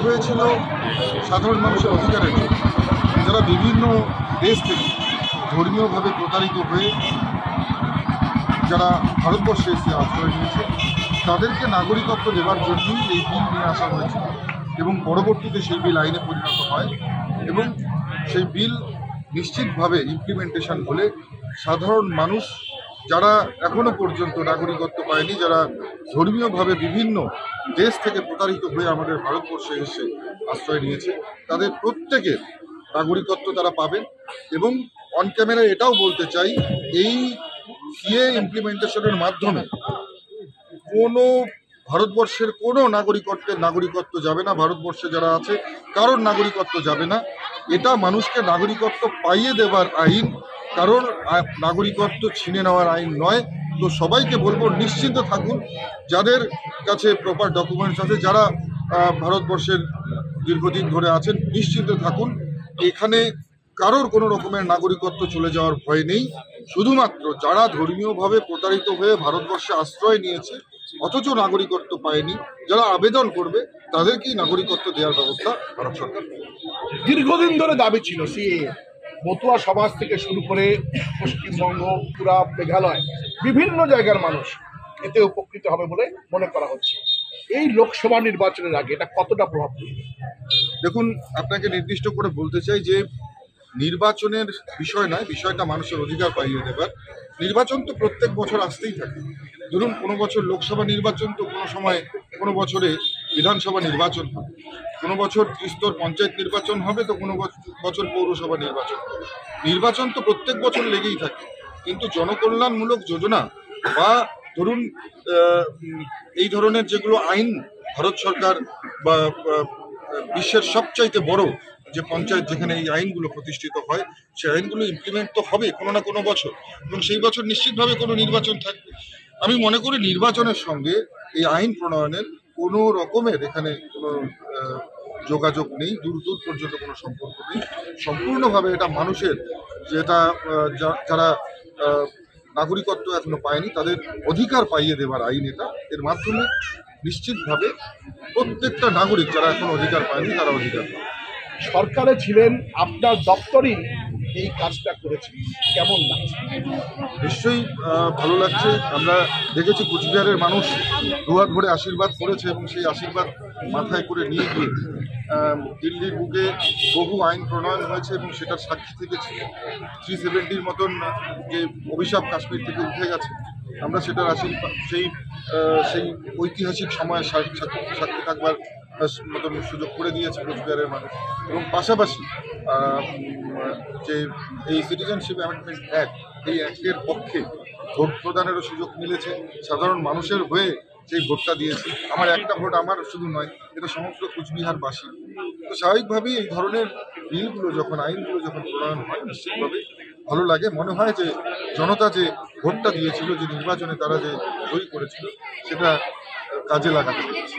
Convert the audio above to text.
হয়েছিল সাধারণ মানুষের অধিকারের জন্য, যারা বিভিন্ন দেশ থেকে ধর্মীয়ভাবে প্রতারিত হয়ে যারা ভারতবর্ষে এসে আশ্রয় নিয়েছে তাদেরকে নাগরিকত্ব দেওয়ার জন্যই এই বিল নিয়ে আসা হয়েছিল এবং পরবর্তীতে সেই বিল আইনে পরিণত হয় এবং সেই বিল নিশ্চিতভাবে ইমপ্লিমেন্টেশন হলে সাধারণ মানুষ যারা এখনো পর্যন্ত নাগরিকত্ব পায়নি, যারা ধর্মীয়ভাবে বিভিন্ন দেশ থেকে প্রতারিত হয়ে আমাদের ভারতবর্ষে এসে আশ্রয় নিয়েছে, তাদের প্রত্যেকের নাগরিকত্ব তারা পাবেন। এবং অন ক্যামেরায় এটাও বলতে চাই, এই সিএ ইমপ্লিমেন্টেশনের মাধ্যমে কোনো ভারতবর্ষের কোনো নাগরিকত্ব যাবে না, ভারতবর্ষে যারা আছে কারোর নাগরিকত্ব যাবে না। এটা মানুষকে নাগরিকত্ব পাইয়ে দেওয়ার আইন, কারণ নাগরিকত্ব ছিনে নেওয়ার আইন নয়। তো সবাইকে বলবো নিশ্চিন্ত থাকুন, যাদের কাছে প্রপার ডকুমেন্টস আছে, যারা ভারতবর্ষের দীর্ঘদিন ধরে আছেন, নিশ্চিন্ত থাকুন। এখানে কারোর কোনো রকমের নাগরিকত্ব চলে যাওয়ার ভয় নেই। শুধুমাত্র যারা ধর্মীয়ভাবে প্রতারিত হয়ে ভারতবর্ষে আশ্রয় নিয়েছে অথচ নাগরিকত্ব পায়নি, যারা আবেদন করবে তাদেরকেই নাগরিকত্ব দেওয়ার ব্যবস্থা ভারত সরকার। দীর্ঘদিন ধরে দাবি ছিল সিএ, মতুয়া সমাজ থেকে শুরু করে পশ্চিমবঙ্গ, পুরা মেঘালয়, বিভিন্ন জায়গার মানুষ এতে উপকৃত হবে বলে মনে করা হচ্ছে। এই লোকসভা নির্বাচনের আগে এটা কতটা প্রভাব ফেলবে? দেখুন, আপনাকে নির্দিষ্ট করে বলতে চাই যে নির্বাচনের বিষয় নয়, বিষয়টা মানুষের অধিকার পাইয়ে দেবার। নির্বাচন তো প্রত্যেক বছর আসতেই থাকে। ধরুন, কোনো বছর লোকসভা নির্বাচন, তো কোনো সময় কোনো বছরে বিধানসভা নির্বাচন হবে, কোনো বছর ত্রিস্তর পঞ্চায়েত নির্বাচন হবে, তো কোনো বছর পৌরসভা নির্বাচন হবে। নির্বাচন তো প্রত্যেক বছর লেগেই থাকে, কিন্তু জনকল্যাণমূলক যোজনা বা ধরুন এই ধরনের যেগুলো আইন ভারত সরকার বা বিশ্বের সবচাইতে বড় যে পঞ্চায়েত যেখানে এই আইনগুলো প্রতিষ্ঠিত হয়, সেই আইনগুলো ইমপ্লিমেন্ট তো হবে কোনো না কোনো বছর, এবং সেই বছর নিশ্চিতভাবে কোনো নির্বাচন থাকবে। আমি মনে করি নির্বাচনের সঙ্গে এই আইন প্রণয়নের কোনো রকমের এখানে কোনো যোগাযোগ নেই, দূর দূর পর্যন্ত কোনো সম্পর্ক নেই। সম্পূর্ণভাবে এটা মানুষের, যেটা যারা নাগরিকত্ব এখনো পায়নি তাদের অধিকার পাইয়ে দেওয়ার আইন এটা। এর মাধ্যমে নিশ্চিতভাবে প্রত্যেকটা নাগরিক যারা এখনো অধিকার পায়নি তারা অধিকার পাবে। সরকারে ছিলেন, আপনার দপ্তরই এই কাজটা করেছে, কেমন লাগছে? নিশ্চয়ই ভালো লাগছে। আমরা দেখেছি কুচবিহারের মানুষ দুহাত ভরে আশীর্বাদ করেছে এবং সেই আশীর্বাদ মাথায় করে নিয়ে গিয়ে দিল্লির বুকে বহু আইন প্রণয়ন হয়েছে এবং সেটার সাক্ষী থেকেছে। 370 মতন যে অভিশাপ কাশ্মীর থেকে উঠে গেছে, আমরা সেটার আশীর্বাদ সেই ঐতিহাসিক সময়ে সাক্ষী থাকবার মতন সুযোগ করে দিয়েছে কোচবিহারের মানুষ। এবং পাশাপাশি যে এই সিটিজেনশিপ অ্যামেন্ডমেন্ট অ্যাক্ট, এই অ্যাক্টের পক্ষে ভোট প্রদানেরও সুযোগ মিলেছে। সাধারণ মানুষের হয়ে সেই ভোটটা দিয়েছি। আমার একটা ভোট আমার শুধু নয়, এটা সমগ্র কুচবিহারবাসী। তো স্বাভাবিকভাবেই এই ধরনের বিলগুলো যখন, আইনগুলো যখন প্রণয়ন হয়, নিশ্চিতভাবে ভালো লাগে। মনে হয় যে জনতা যে ভোটটা দিয়েছিল, যে নির্বাচনে তারা যে জয়ী করেছিল, সেটা কাজে লাগাতে পেরেছে।